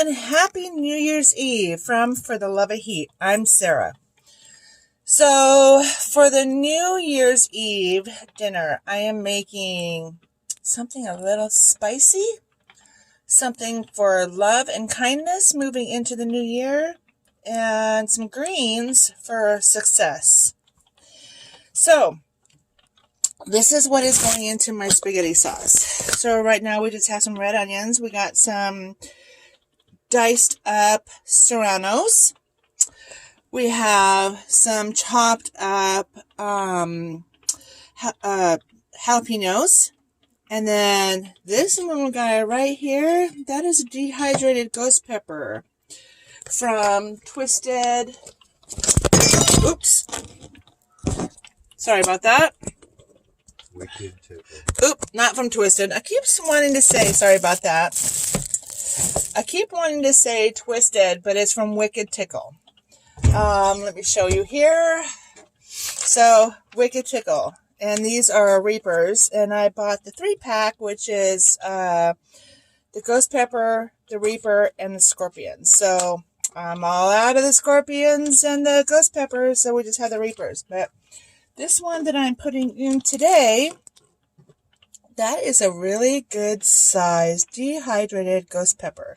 and happy New Year's Eve from For the Love of Heat. I'm Sarah. So for the New Year's Eve dinner, I am making something a little spicy, something for love and kindness moving into the new year, and some greens for success. So this is what is going into my spaghetti sauce. So right now we just have some red onions. We got some diced up Serranos. We have some chopped up jalapenos. And then this little guy right here, that is a dehydrated ghost pepper from Twisted. Oops. Sorry about that. Wicked Tickle. Oop, not from Twisted. I keep wanting to say, sorry about that. I keep wanting to say Twisted, but it's from Wicked Tickle. Let me show you here. So, Wicked Tickle. And these are Reapers. And I bought the 3-pack, which is the Ghost Pepper, the Reaper, and the Scorpion. So, I'm all out of the Scorpions and the Ghost Peppers, so we just have the Reapers. But this one that I'm putting in today, that is a really good size dehydrated ghost pepper.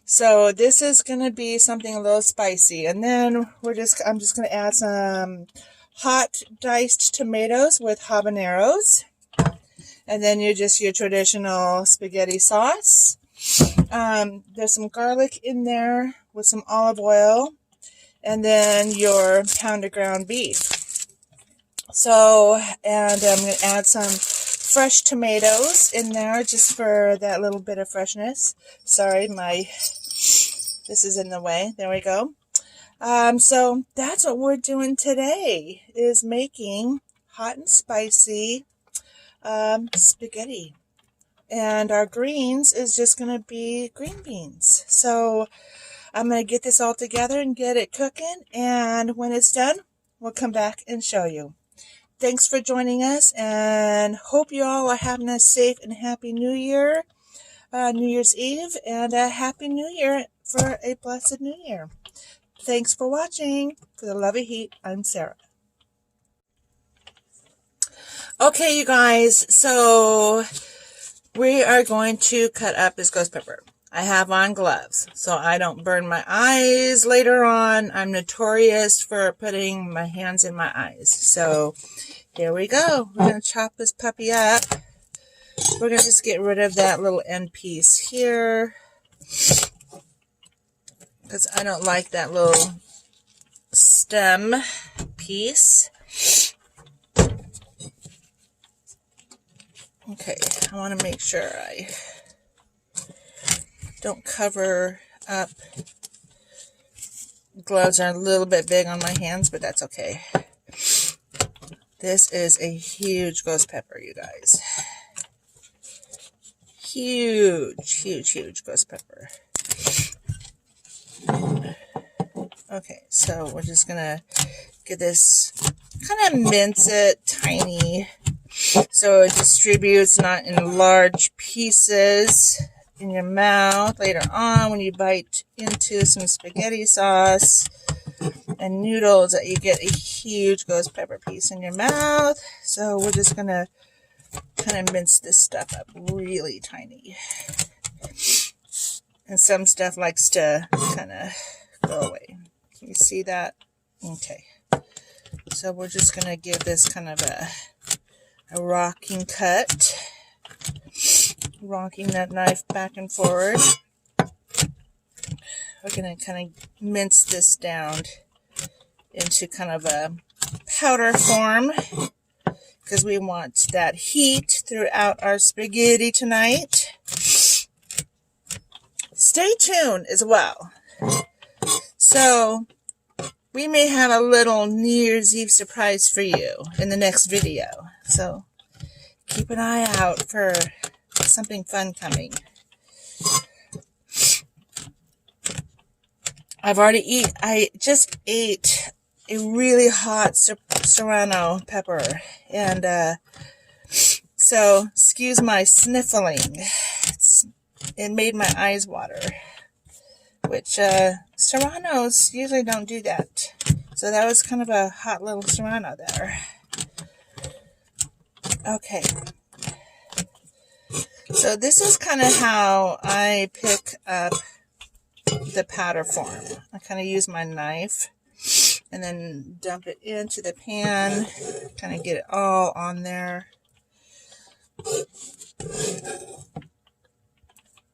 So this is going to be something a little spicy. And then I'm just going to add some hot diced tomatoes with habaneros. And then your traditional spaghetti sauce. There's some garlic in there with some olive oil. And then your pound of ground beef. So, and I'm going to add some fresh tomatoes in there just for that little bit of freshness. Sorry, this is in the way. There we go. So that's what we're doing today, is making hot and spicy spaghetti. And our greens is just going to be green beans. So I'm going to get this all together and get it cooking. And when it's done, we'll come back and show you. Thanks for joining us, and hope you all are having a safe and happy New Year, New Year's Eve, and a happy New Year for a blessed New Year. Thanks for watching. For the Love of Heat, I'm Sarah. Okay, you guys, so we are going to cut up this ghost pepper. I have on gloves, so I don't burn my eyes later on. I'm notorious for putting my hands in my eyes. So here we go. We're going to chop this puppy up. We're going to just get rid of that little end piece here, because I don't like that little stem piece. Okay, I want to make sure I don't cover up. Gloves are a little bit big on my hands, but that's okay. This is a huge ghost pepper, you guys. Huge, huge, huge ghost pepper. Okay, so we're just going to get this, kind of mince it tiny so it distributes, not in large pieces in your mouth later on when you bite into some spaghetti sauce and noodles, that you get a huge ghost pepper piece in your mouth. So we're just going to kind of mince this stuff up really tiny. And some stuff likes to kind of go away. Can you see that? Okay. So we're just going to give this kind of a rocking cut. Rocking that knife back and forward. We're going to kind of mince this down into kind of a powder form, because we want that heat throughout our spaghetti tonight. Stay tuned as well. So we may have a little New Year's Eve surprise for you in the next video. So keep an eye out for something fun coming. I just ate a really hot Serrano pepper, and so excuse my sniffling. It made my eyes water. which Serranos usually don't do that. So that was kind of a hot little Serrano there. Okay. So this is kind of how I pick up the powder form. I kind of use my knife and then dump it into the pan, kind of get it all on there.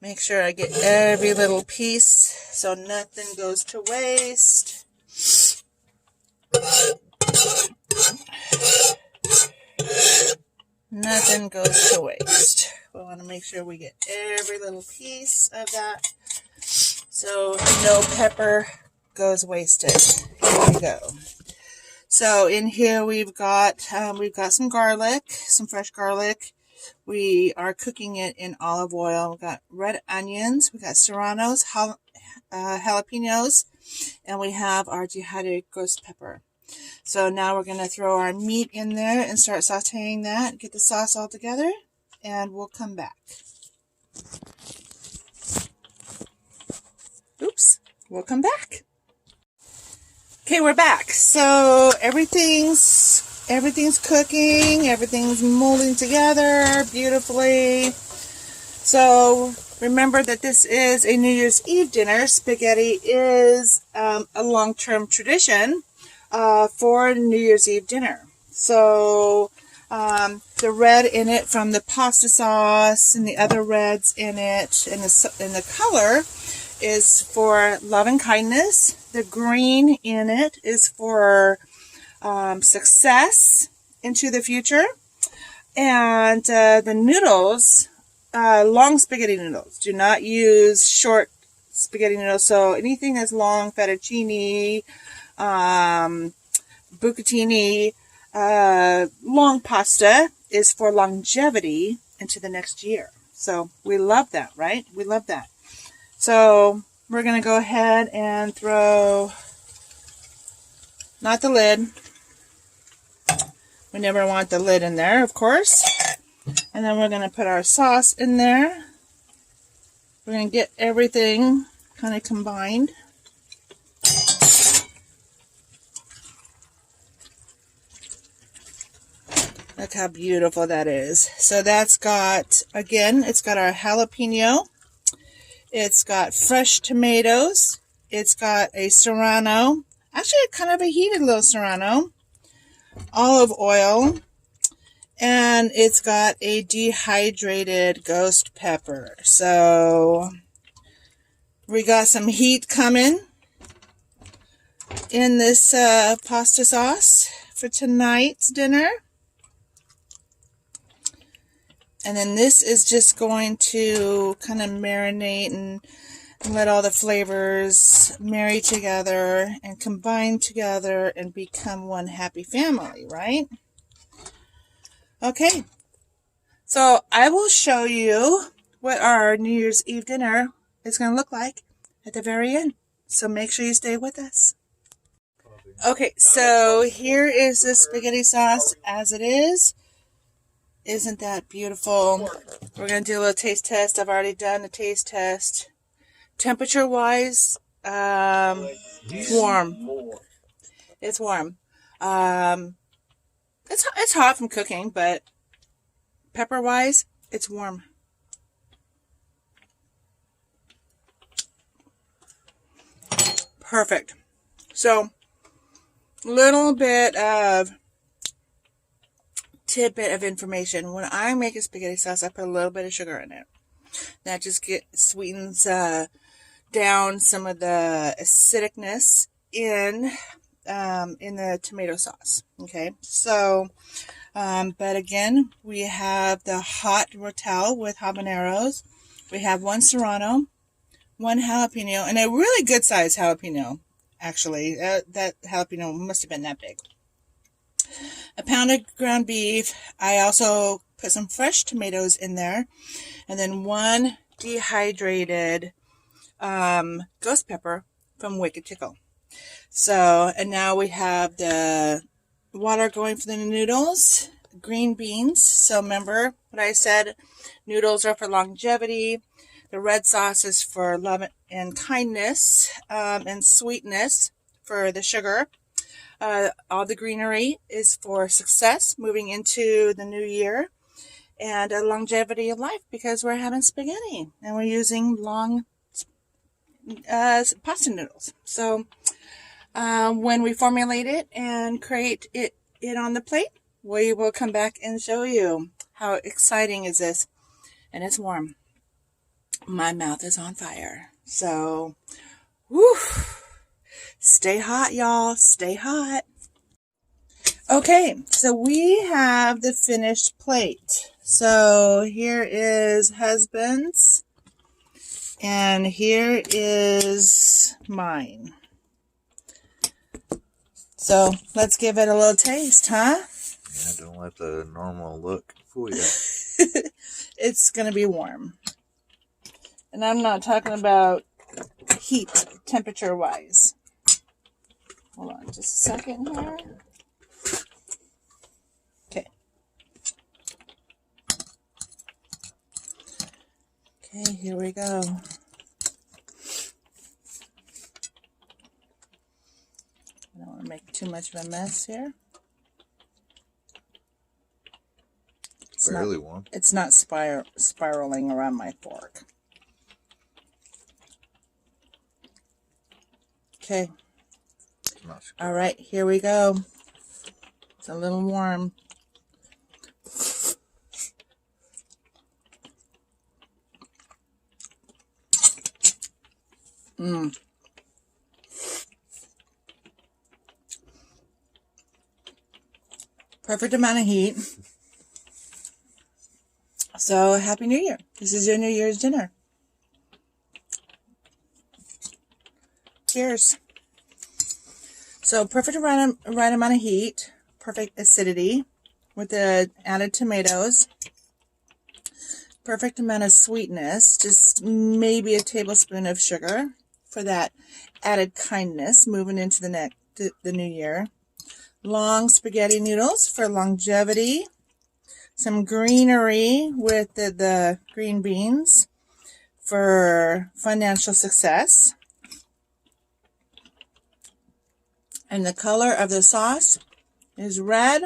Make sure I get every little piece so nothing goes to waste. Nothing goes to waste. We want to make sure we get every little piece of that so no pepper goes wasted. Here we go. So in here we've got some garlic, some fresh garlic. We are cooking it in olive oil. We've got red onions, we got serranos, jalapenos, and we have our dehydrated ghost pepper. So now we're going to throw our meat in there and start sauteing that, get the sauce all together, and we'll come back. Oops, we'll come back. Okay, we're back. So everything's cooking, everything's molding together beautifully. So remember that this is a New Year's Eve dinner. Spaghetti is a long-term tradition for New Year's Eve dinner. So the red in it from the pasta sauce and the other reds in it and the color is for love and kindness. The green in it is for success into the future. And the noodles, long spaghetti noodles. Do not use short spaghetti noodles. So anything that's long, fettuccine, bucatini, long pasta is for longevity into the next year. So we love that, right? We love that. So we're going to go ahead and throw, not the lid. We never want the lid in there, of course. And then we're going to put our sauce in there. We're going to get everything kind of combined. Look how beautiful that is. So that's got, again, it's got our jalapeno. It's got fresh tomatoes. It's got a Serrano. Actually, kind of a heated little Serrano. Olive oil. And it's got a dehydrated ghost pepper. So we got some heat coming in this pasta sauce for tonight's dinner. And then this is just going to kind of marinate and let all the flavors marry together and combine together and become one happy family, right? Okay, so I will show you what our New Year's Eve dinner is going to look like at the very end. So make sure you stay with us. Okay, so here is the spaghetti sauce as it is. Isn't that beautiful? We're going to do a little taste test. I've already done the taste test. Temperature-wise, it's warm. It's warm. It's hot from cooking, but pepper-wise, it's warm. Perfect. So, little bit of tidbit of information. When I make a spaghetti sauce, I put a little bit of sugar in it. That just sweetens down some of the acidicness in the tomato sauce. Okay, so but again, we have the hot Rotel with habaneros. We have one Serrano, one jalapeno, and a really good size jalapeno. Actually, that jalapeno must have been that big. A pound of ground beef. I also put some fresh tomatoes in there, and then one dehydrated ghost pepper from Wicked Tickle. So, and now we have the water going for the noodles, green beans. So remember what I said, noodles are for longevity. The red sauce is for love and kindness, and sweetness for the sugar. All the greenery is for success moving into the new year, and a longevity of life because we're having spaghetti and we're using long pasta noodles. So when we formulate it and create it on the plate, we will come back and show you how exciting is this. And it's warm. My mouth is on fire. So, whew, stay hot, y'all. Stay hot. Okay, so we have the finished plate. So here is husband's, and here is mine. So let's give it a little taste, huh? Yeah, don't let the normal look fool you. It's going to be warm. And I'm not talking about heat, temperature-wise. Hold on just a second here. Okay. Okay, here we go. I don't want to make too much of a mess here. Fairly warm. It's not spiraling around my fork. Okay. All right, here we go. It's a little warm. Perfect amount of heat. So, Happy New Year. This is your New Year's dinner. Cheers. So, perfect right amount of heat. Perfect acidity with the added tomatoes. Perfect amount of sweetness. Just maybe a tablespoon of sugar for that added kindness moving into the new year. Long spaghetti noodles for longevity. Some greenery with the green beans for financial success. And the color of the sauce is red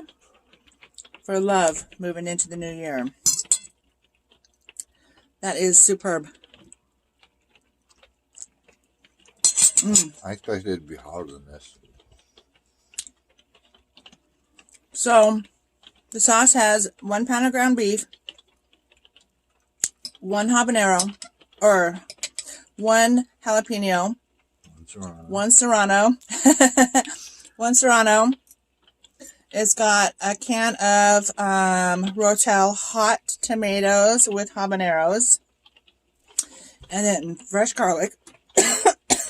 for love moving into the new year. That is superb. I expected it to be hotter than this. So, the sauce has 1 pound of ground beef, 1 habanero, or 1 jalapeno, 1 Serrano, 1 Serrano. It's got a can of Rotel Hot tomatoes with habaneros, and then fresh garlic.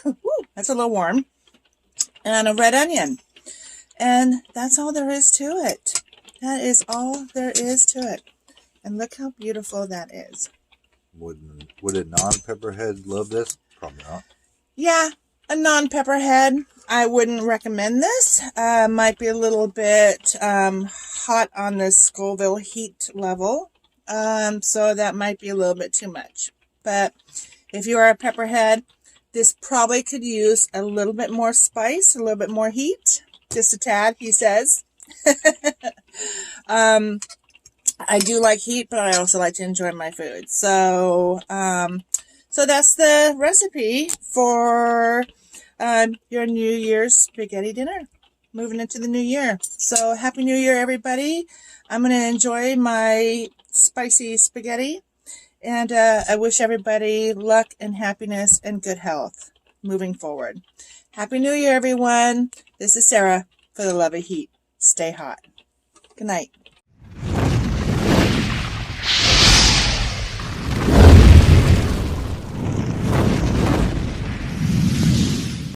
Woo, that's a little warm. And a red onion. And that's all there is to it. That is all there is to it. And look how beautiful that is. Would a non-pepperhead love this? Probably not. Yeah, a non-pepperhead. I wouldn't recommend this. Might be a little bit hot on the Scoville heat level. So that might be a little bit too much. But if you are a pepperhead, this probably could use a little bit more spice, a little bit more heat. Just a tad, he says. I do like heat, but I also like to enjoy my food. So, so that's the recipe for your New Year's spaghetti dinner. Moving into the new year. So, Happy New Year, everybody. I'm going to enjoy my spicy spaghetti. And I wish everybody luck and happiness and good health moving forward. Happy New Year, everyone. This is Sarah for the Love of Heat. Stay hot. Good night.